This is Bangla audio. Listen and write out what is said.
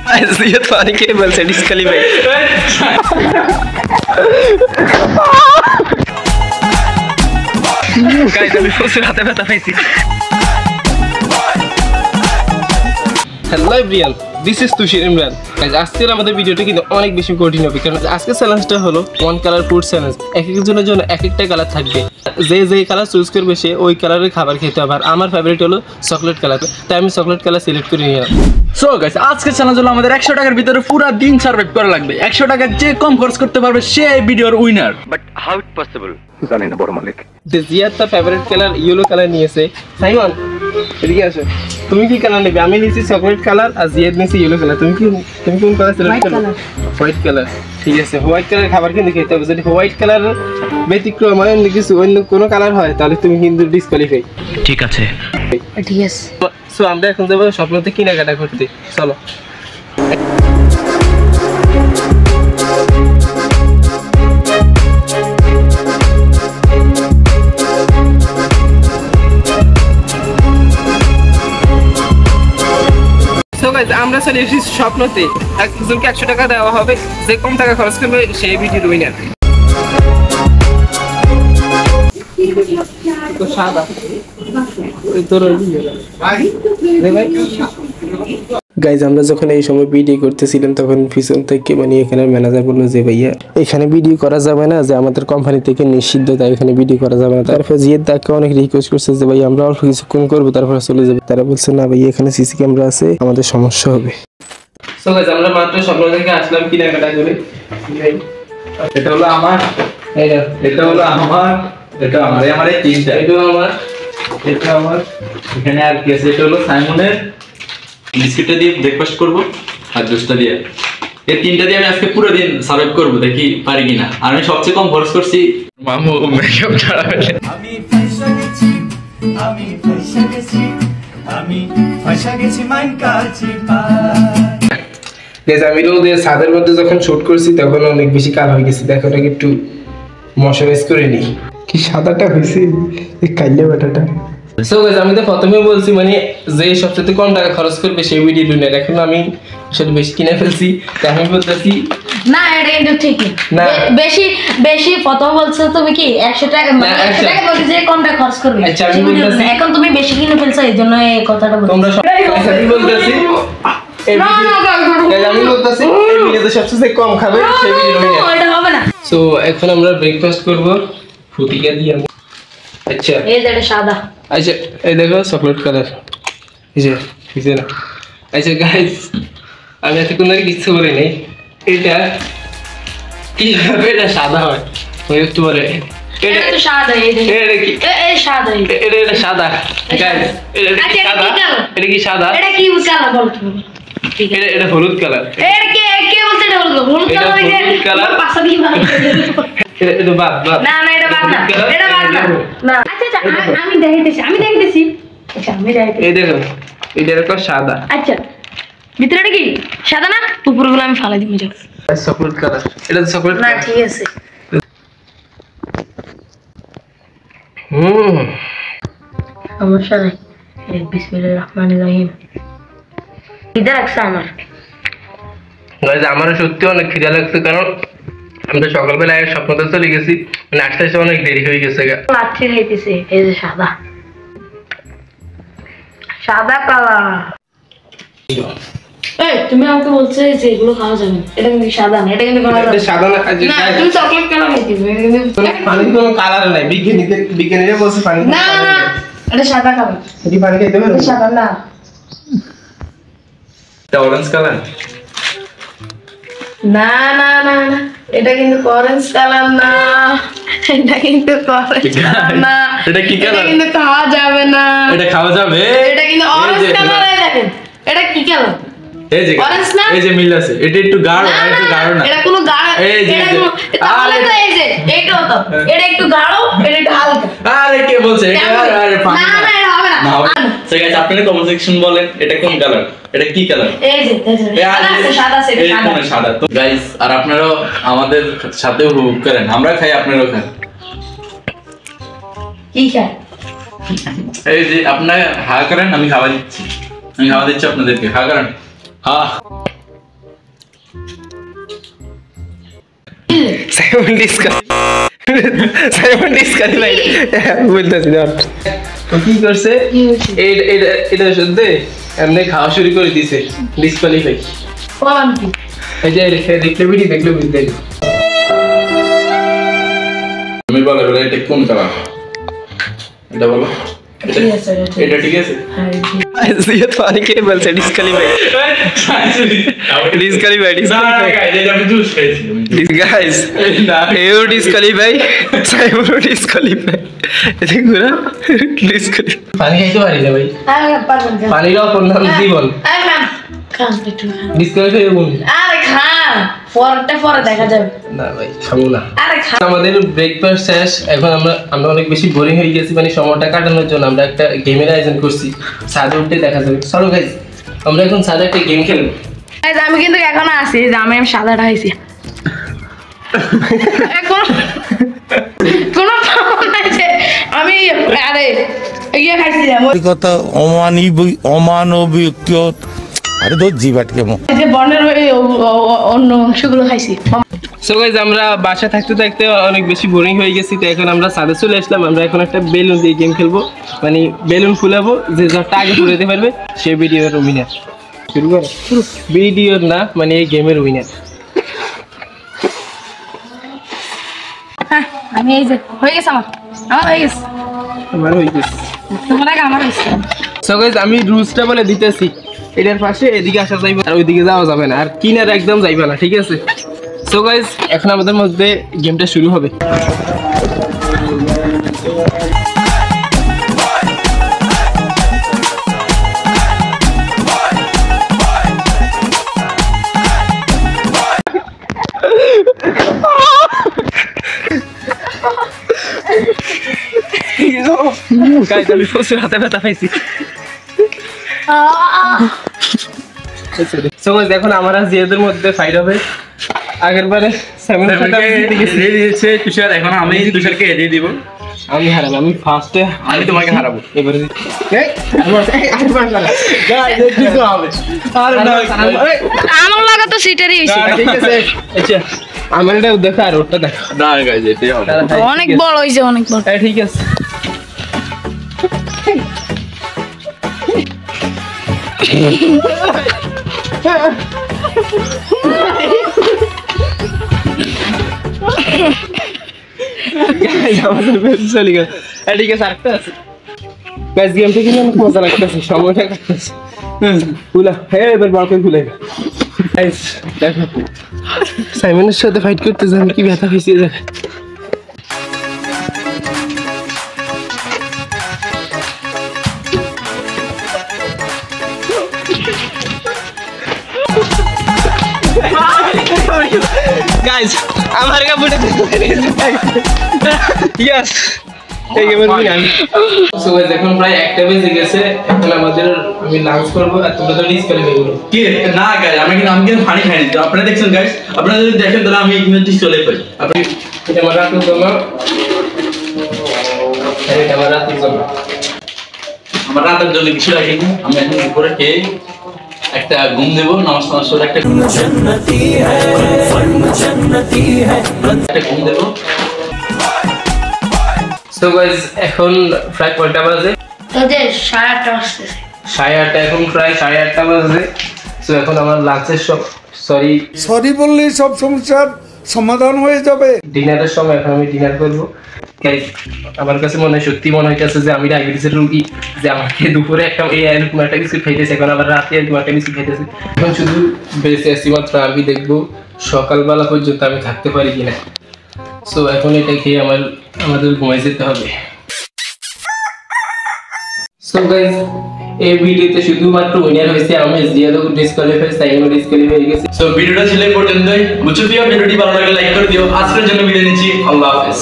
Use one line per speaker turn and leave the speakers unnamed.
ये तो आने के बोल से डिस्क्वालीफाई गाइस अभी फोर्स हाथे ব্যথা পাইছি hello everyone this is Tushir Imran guys আজকের আমাদের ভিডিওটা কিন্তু অনেক বেশি কঠিন হবে কারণ আজকের চ্যালেঞ্জটা হলো ওয়ান কালার ফুড চ্যালেঞ্জ এক একজনের জন্য এক একটা কালার থাকবে যে যে কালার চুজ করবে সে ওই কালারের খাবার খেতে হবে আর আমার ফেভারিট হলো চকলেট কালার তাই আমি চকলেট কালার সিলেক্ট করে নিলাম
সো গাইস আজকের চ্যালেঞ্জ হলো আমাদের 100 টাকার ভিতরে পুরো দিন সার্ভাইভ করা লাগবে 100 টাকা যে কম খরচ করতে পারবে সে এই ভিডিওর winner
but how it possible জানি না বড় মালিক
জিয়াদ তার ফেভারিট কালার ইয়েলো কালার নিয়েছে সাইমন এদিকে আসো তুমি কি কালার নেবে আমি নিয়েছি চকলেট কালার আর জিয়াদ নিয়েছি ইয়েলো কালার তুমি কোন কালার সিলেক্ট করবে হোয়াইট কালার ঠিক আছে হোয়াইট কালার খাবার কিন্তু খেতে হবে যদি হোয়াইট কালার ব্যতিক্রম হয় কিছু অন্য কোনো কালার হয় তাহলে তুমি কিন্তু ডিসকোয়ালিফাই
ঠিক আছে
ঠিক আছে
সো আমরা এখন যাবো স্বপ্নতে কেনাকাটা করতে চলো আমরা চলে এসেছি স্বপ্নতে একজনকে 100 টাকা দেওয়া হবে যে কম টাকা খরচ করবে সেই ভিডিওর উইনার তো সাদা গাইজ আমরা যখন এই সময় ভিডিও করতেছিলাম তখন পিছন থেকে মানে এখানে ম্যানেজার বললো যে ভাইয়া এখানে ভিডিও করা যাবে না যে আমাদের কোম্পানি থেকে নিষিদ্ধ তাই এখানে ভিডিও করা যাবে না তারপর জিয়াদ তাকে অনেক রিকোয়েস্ট করছে যে ভাই আমরা অল্প কিছুক্ষণ করবো তারপরে চলে যাবে তারা বলছে না ভাই এখানে সিসি ক্যামেরা আছে আমাদের সমস্যা হবে সো গাইজ আমরা মাত্র স্বপ্ন থেকে আসলাম কেনাকাটা করে
এটা হলো আমার এটা হলো আমার এটা আমার এই তিনটা এটা আমার এখানে আর কি আছে এটা হলো সাইমনের বিস্কিটটা দিয়ে ব্রেকফাস্ট করব আর জুসটা দিয়ে এই তিনটা দিয়ে আমি আজকে পুরো দিন সার্ভাইভ করব দেখি পারি কিনা আর আমি সবচেয়ে কম খরচ করছি মামু মেকআপ ছাড়া
আমি পয়সা গেছি মাইন কাছে
গাইজ আমি রোদে ছাদের মধ্যে যখন শুট করছি তখন অনেক বেশি কালো হয়ে গেছে দেখো ওটাকে একটু ময়শ্চারাইজ করে নিই কি সাদাটা হয়েছে এই কাইলে বাটাটা সো গাইজ আমি তো প্রথমে বলছি মানে যে সবচেয়ে কম টাকা খরচ করবে সেই ভিডিও দুনিয়ার এখন আমি আসলে বেশি কিনে ফেলছি তাই আমি বলতেছি
না এটা কিন্তু ঠিকই
না
বেশি বেশি প্রথম বলছো তুমি কি 100 টাকা মানে 100 টাকা বলতে যে কম টাকা খরচ করবে
আচ্ছা আমি বলতেছি
এখন তুমি বেশি কিনে ফেলছো এইজন্য এই কথাটা বলছো
তোমরা সবাই বলতেছি
না
গাইজ আমি বলতেছি এই ভিডিওতে সবচেয়ে কম খাবে সেই ভিডিও দুনিয়ার
এটা হবে না
সো এখন আমরা ব্রেকফাস্ট করব ফুটিকা দিয়ে আচ্ছা
এই যে এটা সাদা
আচ্ছা এই দেখো চকলেট কালার এই যে না আচ্ছা গাইস আমি এতক্ষণ ধরে কিছু বলি নাই এটা কিভাবে এটা সাদা হয় একটু পরে
এটা তো সাদা এই যে
এটা কি
এই সাদা
এটা সাদা গাইস এটা কি সাদা
এটা কি কালার বল তুমি
এটা হলুদ কালার
এটা কে বলছে এটা হলুদ কালার পাশা দিয়ে মার
এটা বাদ
না এটা বাদ না এটা বাদ না আচ্ছা আমি দেখাইতেছি আচ্ছা আমি দেখাইতেছি
এই দেখো এটা এরকম সাদা
আচ্ছা ভিতরটা কি সাদা না উপরগুলো আমি ফালাই দিই যাও
চকলেট কালার এটা চকলেট
না ঠিক আছে সমস্যা নাই বিসমিল্লাহির রহমানির রহিম খিদে লাগছে আমার
গাইস আমারও সত্যি অনেক খিদে লাগছে কারণ আমি তো সকালবেলা স্বপ্নতে চলে গেছি মানে আসতে এসে অনেক দেরি হয়ে গেছে
লাচ্ছি খাইতেছি এই যে সাদা কালার এই তুমি আমাকে বলছো যে এগুলো খাওয়া যাবে এটা কিন্তু সাদা না এটা কিন্তু খাওয়া যাবে
সাদা না
তুমি চকলেট কালার খাইতেবে
পানি কোনো কালার নাই বিজ্ঞানীরা বলছে পানি
না এটা সাদা কালার
এটি পানি খাইতে পারবে
সাদা না
এটা অরেঞ্জ কালার
না না না না এটা কিন্তু অরেঞ্জ কালার না এটা কিন্তু অরেঞ্জ কালার না
এটা কি কালার
এটা কিন্তু খাওয়া যাবে না
এটা খাওয়া যাবে
এটা কিন্তু অরেঞ্জ কালার দেখেন এটা কি কালার
এই যে
অরেঞ্জ না
এই যে মিল আছে এটা একটু গাঢ় আর একটু গাঢ় না
এটা কোনো গাঢ়
এই যে
তাহলে তো এই যে এইটাও তো এটা একটু গাঢ় এটা একটু হালকা
আরে কে বলছে এটা আরে পানি
না না এটা হবে না
সো গাইস আপনারা কমেন্ট সেকশন বলেন এটা কোন কালার এটা কি কালার
এই যে সাদা
সাদা তো গাইস আর আপনারাও আমাদের সাথে উপভোগ করেন আমরা খাই আপনারাও খান
কি খায়
এই যে আপনারা হা করেন আমি খাওয়া দিচ্ছি আপনাদেরকে হা করেন হা
সাইমন ডিসকালিফাই বলতেছি না তো কি করছে এটা শুনতে এমনি খাওয়া শুরু করে দিছে ডিসকালিফাই
কোন কি
এই যে দেখলে বুঝতে
তুমি বলো এটা কোন কালার এটা বলো এটা ঠিক আছে
ये तो आने के बोलते डिस्कालीफाई गाइस एओ डिस्कालीफाई साइमन डिस्कालीफाई देखो ना डिस्कालीफाई पानी खाइते পারি না ভাই
আরে পারবেন
পানির অপর নাম জীবন
আরে না খান একটু
ডিসকালীফাই হবে
আরে খান পরে দেখা যাবে
না ভাই খাবো না
আরে খান
আমাদের ব্রেকফাস্ট শেষ এখন আমরা অনেক বেশি বোরিং হয়ে গেছি মানে সময়টা কাটানোর জন্য আমরা একটা গেমের আয়োজন করছি ছাদে উঠতে দেখা যাবে চলো গাইস আমরা এখন ছাদে একটা গেম খেলবো
গাইস আমি কিন্তু এখনো আছি যে আমি সাদাটা খাইছি এখন কোন নাই যে আমি আরে ইয়ে খাইছি
কথা অমানবিক আরে তো জিবাটকে
যে বনের অন্য অংশগুলো খাইছি
সো গাইস আমরা বাসা থাকতে অনেক বেশি বোরিং হয়ে গেছি তো এখন আমরা ছাদে চলে আসলাম আমরা এখন একটা বেলুন দিয়ে গেম খেলবো মানে বেলুন ফুলাবো যে যারটা আগে ফুলাতে পারবে সে ভিডিওর উইনার শুরু করো ভিডিওর না মানে এই গেমের উইনার
আমি এই যে হয়ে গেছে আমার হয়ে গেছে
আমার হয়ে গেছে
তোমার আগে আমার হয়েছে
সো গাইস আমি রুলসটা বলে দিতেছি এটার পাশে এদিকে আসা যাইবে আর ওইদিকে যাওয়া যাবে না আর কিনারে একদম যাইবে না ঠিক আছে সো গাইস এখন আমাদের মধ্যে গেমটা শুরু হবে গাইস আমি প্রচুর হাতে ব্যথা পাইছি সো গাইস এখন আমরা জিয়াদের মধ্যে ফাইট হবে আগেরবারে সেভেন
দিয়েছে তুষার এখন আমি তুষারকে এড়িয়ে দিব
আমি হারাবো আমি ফার্স্টে
আমি তোমাকে হারাবো
এবারে
আমার লাগা তো সিটারই হইছে
ঠিক আছে আচ্ছা আমার এটা দেখা আর ওটা দেখা
না গাইস এটাই হবে
অনেক বড় হইছে অনেক বড়
ঠিক আছে আমাদের বেশ চলে গেল ঠিক আছে আরেকটা আছে গাইস গেমটা কিন্তু অনেক মজা লাগতেছে সময়টা কাটতেছে ফুলা হ্যাঁ এবার বল করে ফুলাই গাইস দেখো সাইমনের সাথে ফাইট করতে যান কি ব্যথা হয়েছে দেখো গাইস আমার কাপড়ে ইয়েস এই গেমের উইনার সো গাইস এখন প্রায় একটা বেজে গেছে এখন আমাদের আমি লাঞ্চ করব আর তোমরা তো ডিসকালিফাই করো
কি না গাইস আমি কিন্তু পানি খাইনি তো আপনারা দেখছেন গাইস আপনারা যদি দেখেন তাহলে আমি ইগনোর চলে পাই
আপনি এটা আমার রাতুল জমা এটা আমার রাতুল জমা
আমার রাতের জন্য কিছু রাখিনি আমি এখন উপরে খেয়ে একটা ঘুম দেব নামাজ পড়ে একটা ঘুম দেব
সো গাইস এখন প্রায় কয়টা বাজে
এই যে 8:30 আসছে
8:30 এখন প্রায় 8:30 বাজে সো এখন আমার লাঞ্চের
সরি বললেই সব সমস্যার সমাধান হয়ে যাবে
ডিনারের সময় এখন আমি ডিনার করব গাইস আমার কাছে সত্যি মনে হইতাছে যে আমি ডায়াবেটিসের রোগী যে আমাকে দুপুরে একটা এরকম একটা বিস্কুট খাইতেছে এখন আবার রাতে এরকম একটা বিস্কুট খাইতেছে এখন শুধু বেঁচে আছি মাত্র আমি দেখবো সকালবেলা পর্যন্ত আমি থাকতে পারি কিনা সো এখন এটা খেয়ে আমাদের ঘুমাই যেতে হবে সো গাইস এই ভিডিওতে শুধুমাত্র উইনার হয়েছে আমি জিয়াদও ডিসকোয়ালিফাই সাইমন ডিসকোয়ালিফাই হয়ে গেছে
সো ভিডিওটা ছিল এই পর্যন্তই বুঝছো ভিডিওটি ভালো লাগলে লাইক করে দিও আজকের জন্য বিদায় নিচ্ছি আল্লাহ হাফেজ